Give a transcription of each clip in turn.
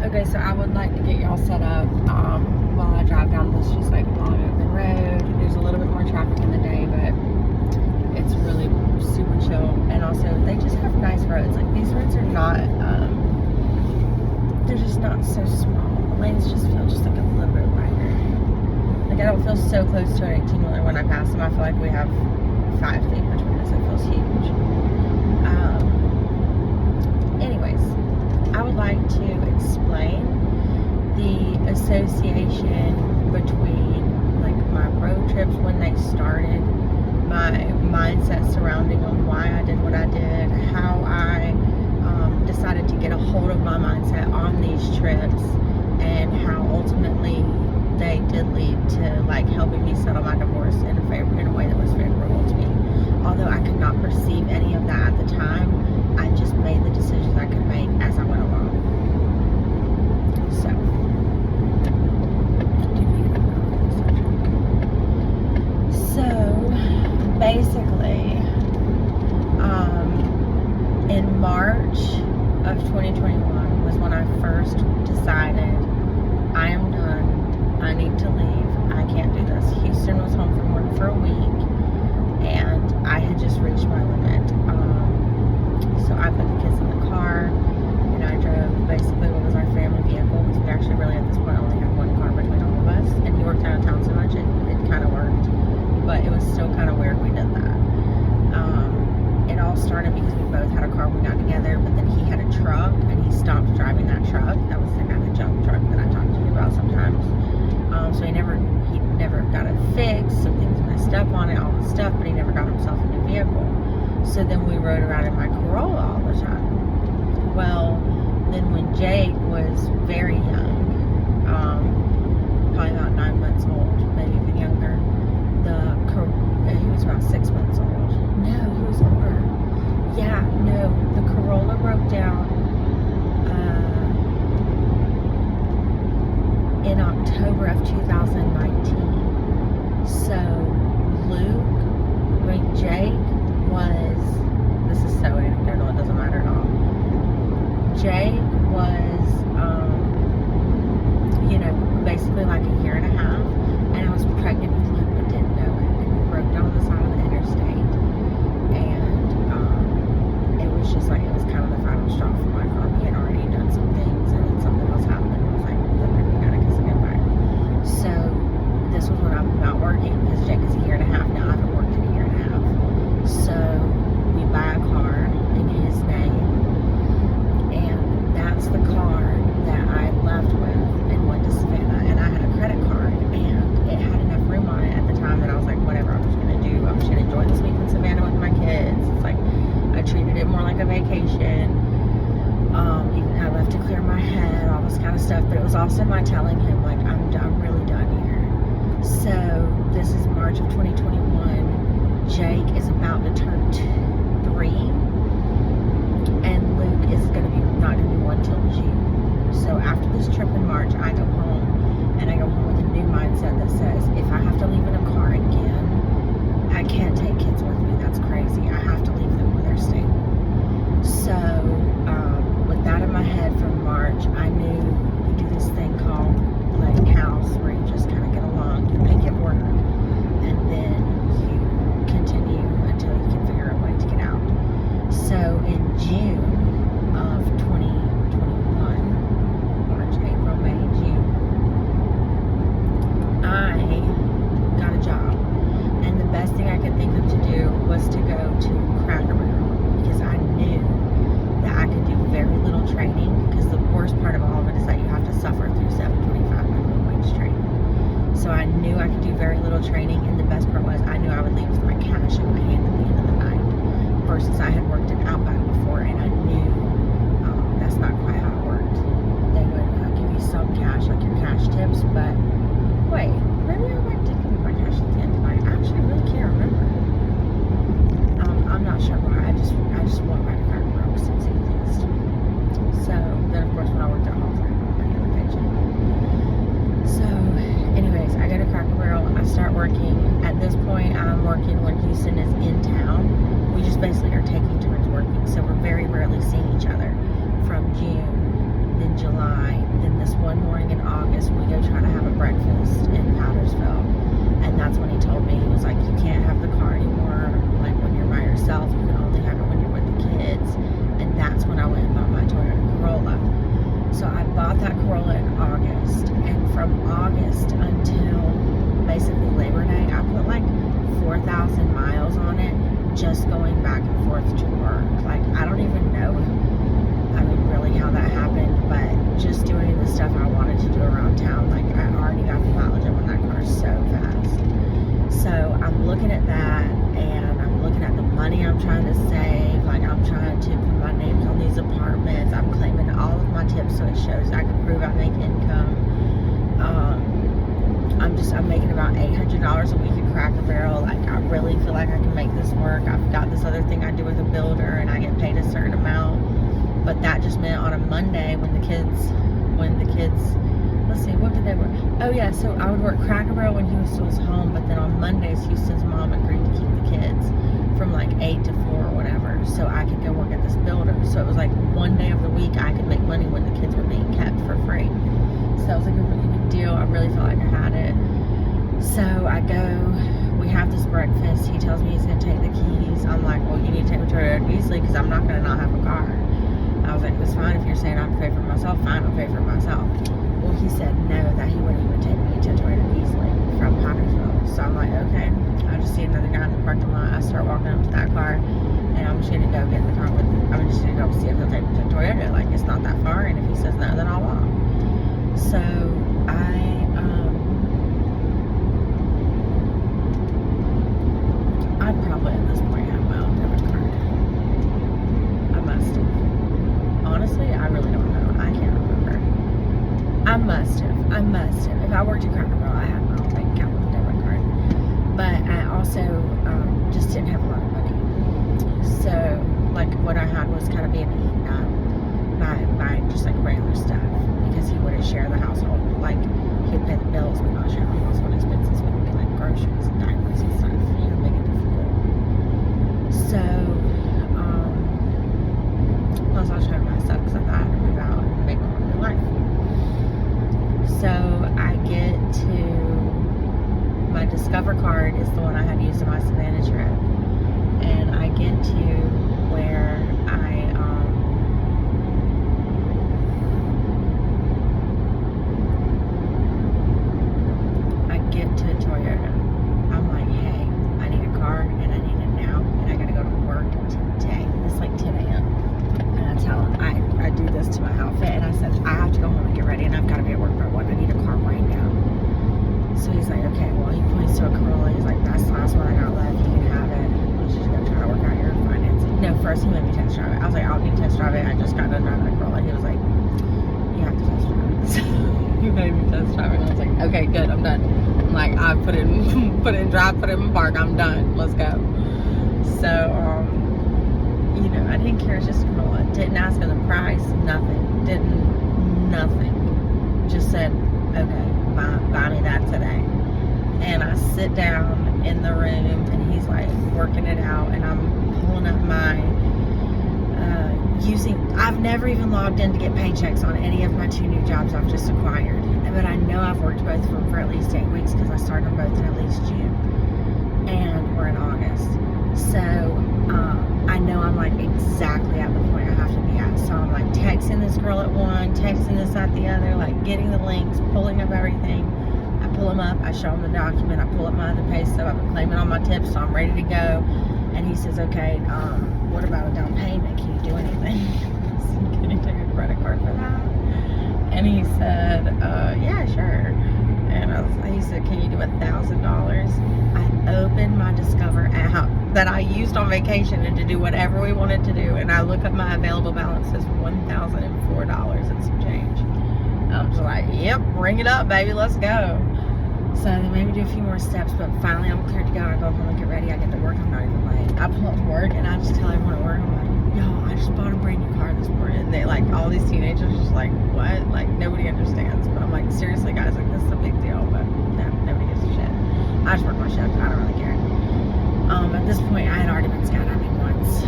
Okay, so I would like to get y'all set up while I drive down this just like long open road. There's a little bit more traffic in the day, but it's really super chill. And also, they just have nice roads. Like, these roads are not, they're just not so small. The lanes just feel just like a little bit wider. Like, I don't feel so close to an 18-wheeler when I pass them. I feel like we have 5 feet between us. It feels huge. Anyways, I would like to explain the association between like my road trips when they started, my mindset surrounding on why I did what I did, how I decided to get a hold of my mindset on these trips, and how ultimately they did lead to like helping me settle my divorce in a way that was favorable to me. Although I could not perceive any of that at the time, I just made the decisions I could make as I went along. So basically, in March of 2021 was when I first decided I am done. I need to leave. I can't do this. Houston was home from work for a week, and I had just reached my limit. So I put the kids in the car, and I drove basically what was our family vehicle, because we actually really at this point only had one car between all of us, and he worked out of town so much it kind of worked, but it was still kind of weird we did that. It all started because we both had a car when we got together, but then he had a truck, and he stopped driving that truck. That was the kind of junk truck that I talked to you about sometimes. So he never got it fixed. Some things messed up on it, all this stuff, but he never got himself a new vehicle. So then we rode around in my Corolla all the time. Well, then when Jake was very young, probably about 9 months old, maybe even younger, he was about 6 months old. No, he was older. Yeah, no, the Corolla broke down in October of 2019. So Jake was, this is so anecdotal, it doesn't matter at all. Jake was, basically like a year and a half, and I was pregnant with Luke but didn't know it, and we broke down on the side of the interstate, and it was just like, it was kind of the final straw for my car. We had already done some things, and then something else happened, and I was like, we gotta kiss it goodbye. So this was when I'm not working, because Jake is a year and a half now. I haven't worked in a year and a half. So we buy a car in his name, and that's the car that I left with and went to Savannah. And I had a credit card, and it had enough room on it at the time that I was like, whatever, I'm just gonna enjoy this week in Savannah with my kids. It's like, I treated it more like a vacation. Even I left to clear my head, all this kind of stuff, but it was also my telling him, like, I'm really done here. So this is March of 2021. Jake is about to turn 3, and Luke is not going to be 1 till June. So after this trip in March, I go home, and I go home with a new mindset that says, if I have to leave in a car again, I can't take kids with me. That's crazy. I have to leave them where they're stable. So with that in my head from March, I knew you do this thing called playing house, where you just kind of get along, you make it work, and then you continue until you can figure out a way to get out. So in June of 2021, March, April, May, June, I got a job. And the best thing I could think of to do was to go to Cracker Barrel, because I knew that I could do very little training, because the worst part of all of it is that you have to suffer through $7.25 minimum wage training. So I knew I could do very little training, and the best part was I knew I would leave with my cash in my hand at the end of the night, versus I had worked in Outback before, and I knew that's not quite how it worked. They would give you some cash, like your cash tips, but wait, maybe Outback did give me my cash at the end of the night. I actually really can't remember. I'm not sure why. I just went back to Cracker Barrel because it's easiest. So then, of course, when I worked at Halls, I got my other paycheck. So, anyways, I go to Cracker Barrel. I start working. At this point, I'm working when Houston is in town. We just basically are taking turns working, so we're very rarely seeing each other from June, then July, August, we go try to have a breakfast in Powdersville. And that's when he told me, he was like, you can't have the car anymore, like when you're by yourself, you can only have it when you're with the kids. And that's when I went and bought my Toyota Corolla. So I bought that Corolla in August, and from August until basically Labor Day, I put like 4,000 miles on it, just going back and forth to work. Like, I don't even know, I mean, really how that happened, but just doing the stuff I wanted to do around town, like, I already got the mileage up on that car so fast. So I'm looking at that, and I'm looking at the money I'm trying to save. Like, I'm trying to put my names on these apartments. I'm claiming all of my tips so it shows I can prove I make income. I'm making about $800 a week at Cracker Barrel. Like, I really feel like I can make this work. I've got this other thing I do with a builder, and I get paid a certain amount. But that just meant on a Monday when the kids, let's see, what did they work? Oh yeah, so I would work Cracker Barrel when Houston was home, but then on Mondays, Houston's mom agreed to keep the kids from like 8 to 4 or whatever, so I could go work at this builder. So it was like one day of the week I could make money when the kids were being kept for free. So that was like a really big deal. I really felt like I had it. So I go, we have this breakfast. He tells me he's going to take the keys. I'm like, well, you need to take me to Toyota Beasley because I'm not going to not have a car. I was like, that's fine. If you're saying I have to pay for it myself, fine, I'll pay for it myself. Well, he said no, that he wouldn't even take me to Toyota Beasley from Powdersville. So I'm like, okay. I just see another guy in the parking lot. I start walking up to that car, and I'm just going to go get in the car with him. I'm just going to go see if he'll take me to Toyota. Like, it's not that far, and if he says no, then I'll walk. So I probably at this point have my own debit card. I must have. Honestly, I really don't know. I can't remember. I must have. If I worked at Cracker Barrel, I had my own bank account with a debit card. But I also just didn't have a lot of money. So, like, what I had was kind of being eaten up by just like regular stuff, because he wouldn't share the household. Like, he'd pay the bills, but not share the household expenses, would be like groceries and diapers and stuff, you know, make it difficult. So, plus I was trying to buy stuff because I thought I had to move out and make my own new life. So I get to, my Discover card is the one I had used in my Savannah trip, and I get to where I get to Toyota. I'm like, hey, I need a car, and I need it now, and I gotta go to work today. It's like 10 a.m. And I tell him, I do this to my outfit, and I said, I have to go home and get ready, and I've got to be at work by 1. I need a car right now. So he's like, okay, well, he points to a Corolla. He's like, that's the last one I got left. You can have it. Let's just go try to work out your financing. No, first he made me test drive it. I was like, I don't need to test drive it. I just got done driving a Corolla. He was like, you have to test drive it. So he made me test drive it. And I was like, okay, good, I'm done. I'm like, I put it in drive, put it in park. I'm done. Let's go. So, you know, I didn't care. It's just a Corolla. Didn't ask him the price. Nothing. Nothing. Just said, okay, buy me that today. And I sit down in the room, and he's like working it out, and I'm pulling up my I've never even logged in to get paychecks on any of my 2 new jobs I've just acquired, but I know I've worked both of them for at least 8 weeks because I started them both in at least June, and we're in August. So I know I'm like exactly at the point I have to be at. So I'm like texting this girl at 1, texting this at the other, like getting the links, pulling up everything. I pull them up, I show him the document, I pull up my other pay stub, I've been claiming all my tips, so I'm ready to go. And he says, okay, what about a down payment? Can you do anything? Can you take a credit card for that? And he said, yeah, sure. And he said, can you do $1,000? I opened my Discover app that I used on vacation and to do whatever we wanted to do, and I look up my available balance, says $1,004 and some change. I'm just like, yep, ring it up, baby, let's go. So they made me do a few more steps, but finally I'm cleared to go. I go home and get ready. I get to work. I'm not even late. I pull up to work, and I just tell everyone at work, I'm like, yo, I just bought a brand new car this morning. And they, like, all these teenagers just like, what? Like, nobody understands. But I'm like, seriously, guys, like, this is a big deal. But no, nobody gives a shit. I just work my shift. I don't really care. At this point, I had already been skydiving once.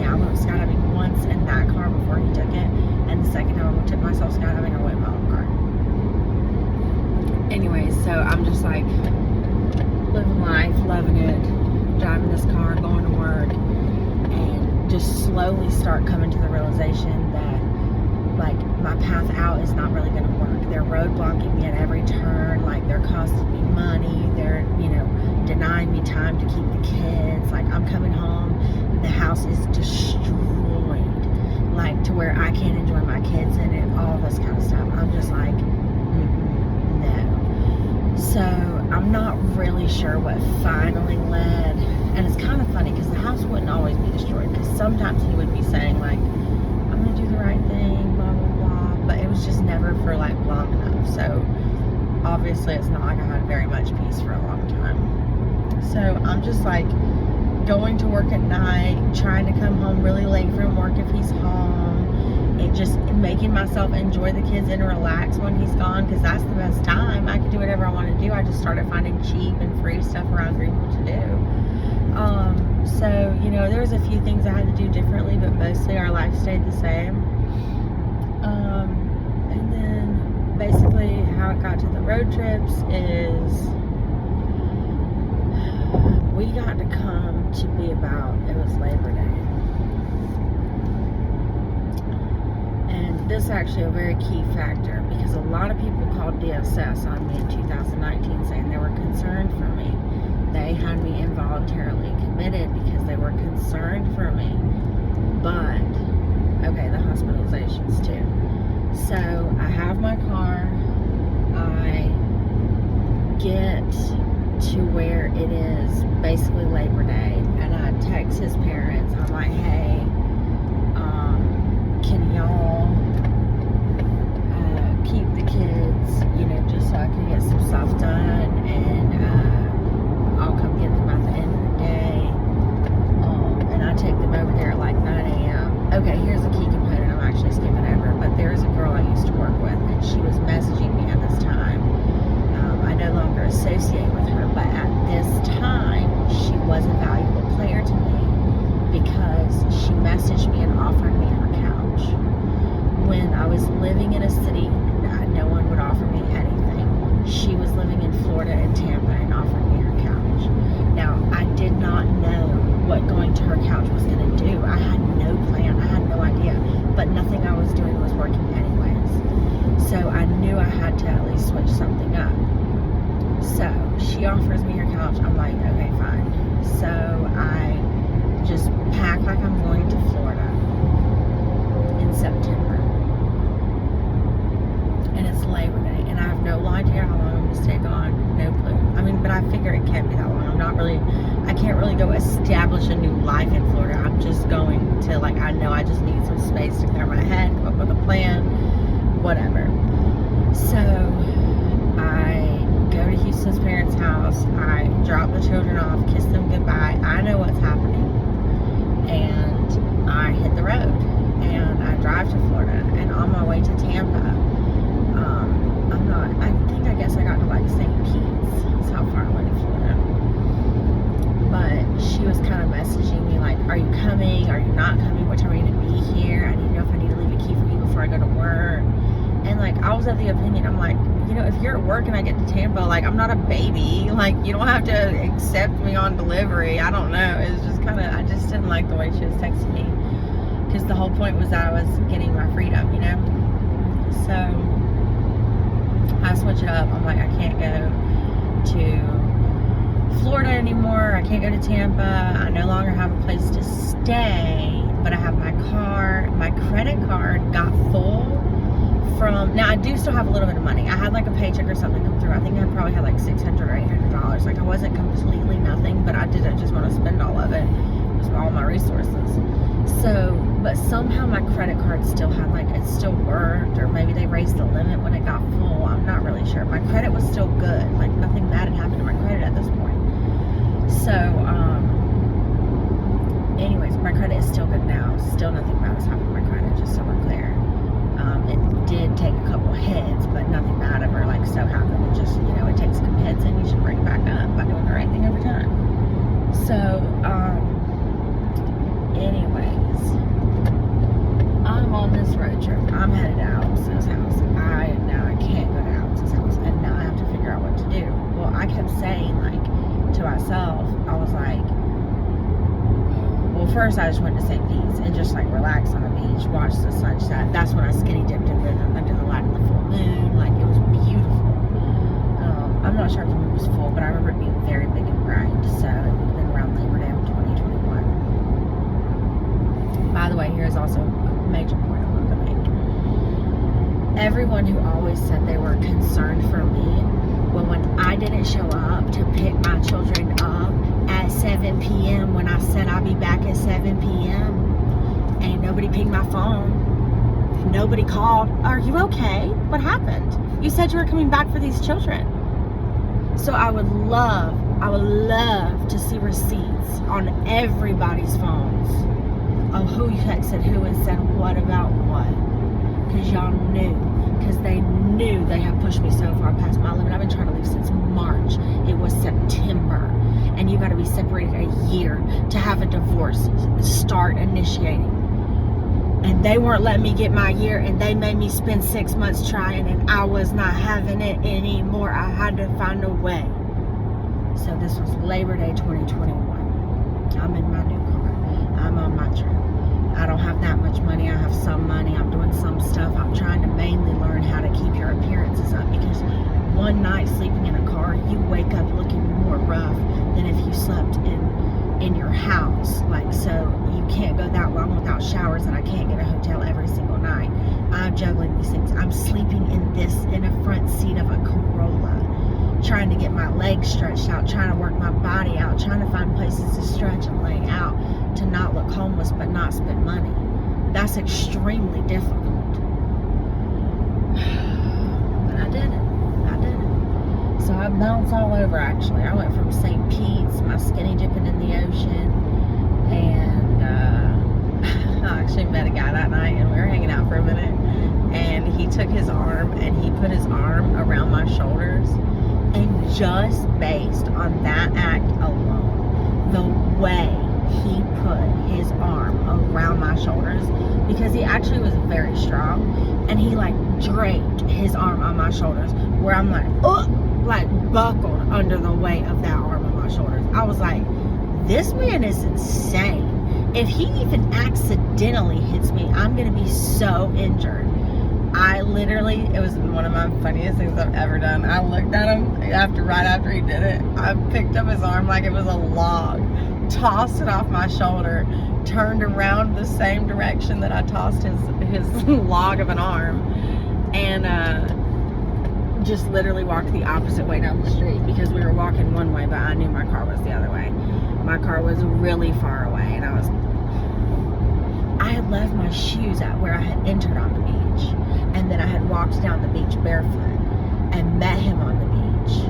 Yeah, I went skydiving once in that car before he took it. And the second time I took myself skydiving, I went in my own car. Anyways, so I'm just like living life, loving it, driving this car, going to work, and just slowly start coming to the realization that like my path out is not really going to work. They're roadblocking me at every turn. Like they're costing me money. They're, denying me time to keep the kids. Like I'm coming home, the house is destroyed, like to where I can't enjoy my kids in it, all this kind of stuff. I'm just like, no. So I'm not really sure what finally led, and it's kind of funny because the house wouldn't always be destroyed, because sometimes he would be saying like, I'm gonna do the right thing, blah blah blah, but it was just never for like long enough. So obviously it's not like I had very much peace for a long time. So I'm just like going to work at night, trying to come home really late from work if he's home, and just making myself enjoy the kids and relax when he's gone, because that's the best time. I can do whatever I want to do. I just started finding cheap and free stuff around Greenville to do. So, there was a few things I had to do differently, but mostly our life stayed the same. And then basically how it got to the road trips is we got to come to be about, it was Labor Day. And this is actually a very key factor, because a lot of people called DSS on me in 2019 saying they were concerned for me. They had me involuntarily committed because they were concerned for me. But, okay, the hospitalizations too. So, I have my car. I get to where it is basically Labor Day, and I text his parents. I'm like, hey, can y'all keep the kids, just so I can get some stuff done, and I'll come get them at the end of the day. And I take them over there at like 9 a.m. Okay, here's a key component I'm actually skipping over, but there's a girl I used to work with, and she was messaging me at this time. I no longer associate with her, but at this time, she was a valuable player to me, because she messaged me and offered me her couch. When I was living in a city, no one would offer me anything. She was living in Florida and Tampa and offered me her couch. Now, I did not know what going to her couch was going to do. I had no plan. I had no idea. But nothing I was doing was working anyways. So I knew I had to at least switch something up. So she offers me her couch. I'm like, okay, fine. So I just pack like I'm going to Florida in September. And it's Labor Day. And I have no idea how long I'm going to stay gone. No clue. I mean, but I figure it can't be that long. I can't really go establish a new life in Florida. I'm just going to, like, I know I just need some space to clear my head, come up with a plan, whatever. So I go to Houston's parents' house. I drop the children off, kiss them goodbye. I know what's happening. And I hit the road. And I drive to Florida. And on my way to Tampa, I guess I got to like St. Pete's. That's how far I went to Florida. But she was kind of messaging me like, are you coming? Are you not coming? What time are you going to be here? I need to know if I need to leave a key for you before I go to work. And like, I was of the opinion, I'm like, if you're at work and I get to Tampa, like, I'm not a baby. Like, you don't have to accept me on delivery. I don't know. It was just kind of, I just didn't like the way she was texting me. Because the whole point was that I was getting my freedom, So I switch it up. I'm like, I can't go to Florida anymore. I can't go to Tampa. I no longer have a place to stay, but I have my car. My credit card got full from, now I do still have a little bit of money. I had like a paycheck or something come through. I think I probably had like $600 or $800. Like, I wasn't completely nothing, but I didn't just want to spend all of it. It was all my resources. So, but somehow my credit card still had like, it still worked, or maybe they raised the limit when it got full. I'm not really sure. My credit was still good. Like, nothing bad had happened to my credit at this point. So, anyways, my credit is still good now. Still nothing bad has happened to my credit, just so we're clear. It did take a couple hits, but nothing bad ever like so happened. It just, it takes some hits and you should bring it back up by doing the right thing every time. So, anyways, I'm on this road trip. I'm headed to Alex's house. I can't go to Alex's house, and now I have to figure first I just went to St. Pete's and just like relaxed on the beach, watched the sunset. That's when I skinny dipped under the light of the full moon. Like, it was beautiful. I'm not sure if the moon was full, but I remember it being very big and bright. So it would have been around Labor Day of 2021. By the way, here's also a major point I wanted to make. Everyone who always said they were concerned for me, well, when I didn't show up to pick my children up at 7 p.m. when I said I'd be back at 7 p.m. ain't nobody picked my phone. Nobody called. Are you okay? What happened? You said you were coming back for these children. So I would love to see receipts on everybody's phones of who texted who and said what about what. Because y'all knew. Because they knew they had pushed me so far past my limit. I've been trying to leave since March. It was September. And you got to be separated a year to have a divorce start initiating. And they weren't letting me get my year, and they made me spend 6 months trying, and I was not having it anymore. I had to find a way. So this was Labor Day 2021. I'm in my new car. I'm on my trip. I don't have that much money. I have some money. I'm doing some stuff. I'm trying to mainly learn how to keep your appearances up, because one night sleeping in a car, you wake up looking more rough than if you slept in your house. Like, so you can't go that long without showers, and I can't get a hotel every single night. I'm juggling these things. I'm sleeping in a front seat of a Corolla, trying to get my legs stretched out, trying to work my body out, trying to find places to stretch and lay out to not look homeless but not spend money. That's extremely difficult. But I did it. So I bounced all over, actually. I went from St. Pete's, my skinny dipping in the ocean, and I actually met a guy that night, and we were hanging out for a minute, and he took his arm, and he put his arm around my shoulders, and just based on that act alone, the way he put his arm around my shoulders, because he actually was very strong, and he like draped his arm on my shoulders, where I'm like, oh, like buckled under the weight of that arm on my shoulders. I was like, this man is insane. If he even accidentally hits me, I'm gonna be so injured. I literally, it was one of my funniest things I've ever done. I looked at him right after he did it. I picked up his arm like it was a log, tossed it off my shoulder, turned around the same direction that I tossed his log of an arm, and just literally walked the opposite way down the street, because we were walking one way, but I knew my car was the other way. My car was really far away, and I had left my shoes at where I had entered on the beach, and then I had walked down the beach barefoot and met him on the beach,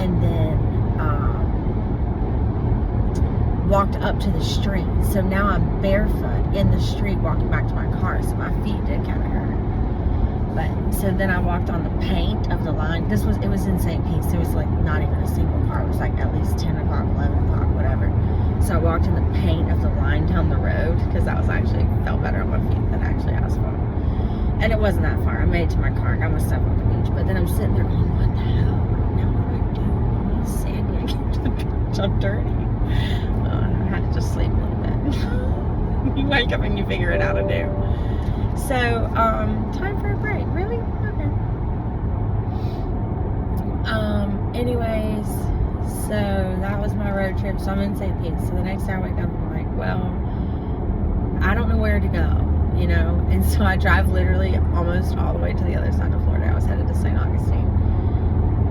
and then walked up to the street. So now I'm barefoot in the street walking back to my car, so my feet did kind of hurt. But so then I walked on the paint of the line. It was in St. Pete's. There was like not even a single car. It was like at least 10 o'clock, 11 o'clock, whatever. So I walked in the paint of the line down the road, because that was actually, felt better on my feet than actually asphalt. And it wasn't that far. I made it to my car, got my stuff on the beach. But then I'm sitting there going, what the hell? Now what do I do? I'm all sandy. I get to the beach. I'm dirty. I had to just sleep a little bit. You wake up and you figure it out to do. So, time for a break. Really? Okay. Anyways, so that was my road trip. So I'm in St. Pete. So the next day I wake up, I'm like, well, I don't know where to go, you know? And so I drive literally almost all the way to the other side of Florida. I was headed to St. Augustine.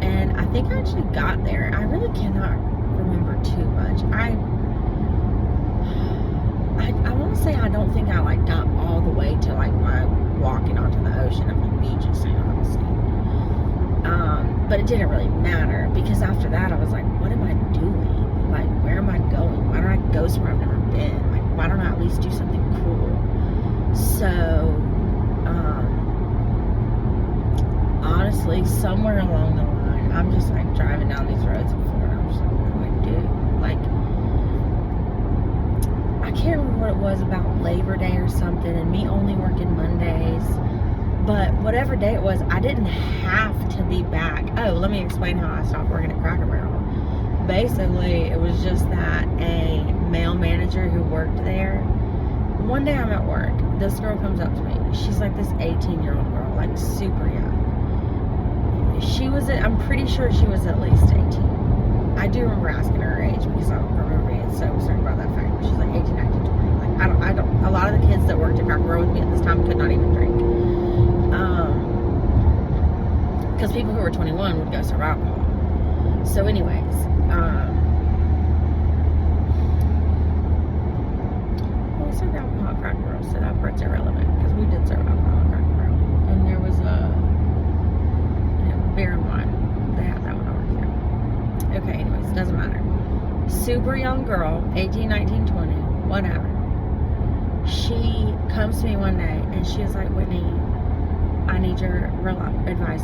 And I think I actually got there. I really cannot remember too much. I want to say I don't think I like got all the way to like my walking onto the ocean of the beach at St. Augustine. But it didn't really matter, because after that I was like, what am I doing? Like, where am I going? Why don't I go somewhere I've never been? Like, why don't I at least do something cool? So, honestly, somewhere along the line, I'm just like driving down these roads in Florida. I'm just like, what do I do? Like, I can't remember what it was about Labor Day or something, and me only working Mondays. But whatever day it was, I didn't have to be back. Oh, let me explain how I stopped working at Cracker Barrel. basically, it was just that a male manager who worked there, one day I'm at work, this girl comes up to me. She's like this 18-year-old girl, like super young. I'm pretty sure she was at least 18. I do remember asking her age because I don't remember being so concerned about that fact. She's like 18, 19, 20. Like, I don't, a lot of the kids that worked at Cracker Barrel with me at this time could not even drink. Because people who were 21 would go serve alcohol. So anyways, well, we served alcohol at Cracker Barrel, so that part's irrelevant because we did serve alcohol at Cracker Barrel. And there was beer and wine. They had that when I worked there. Okay, anyways, it doesn't matter. Super young girl, 18, 19, 20, whatever. She comes to me one day and she was like, Whitney, I need your real advice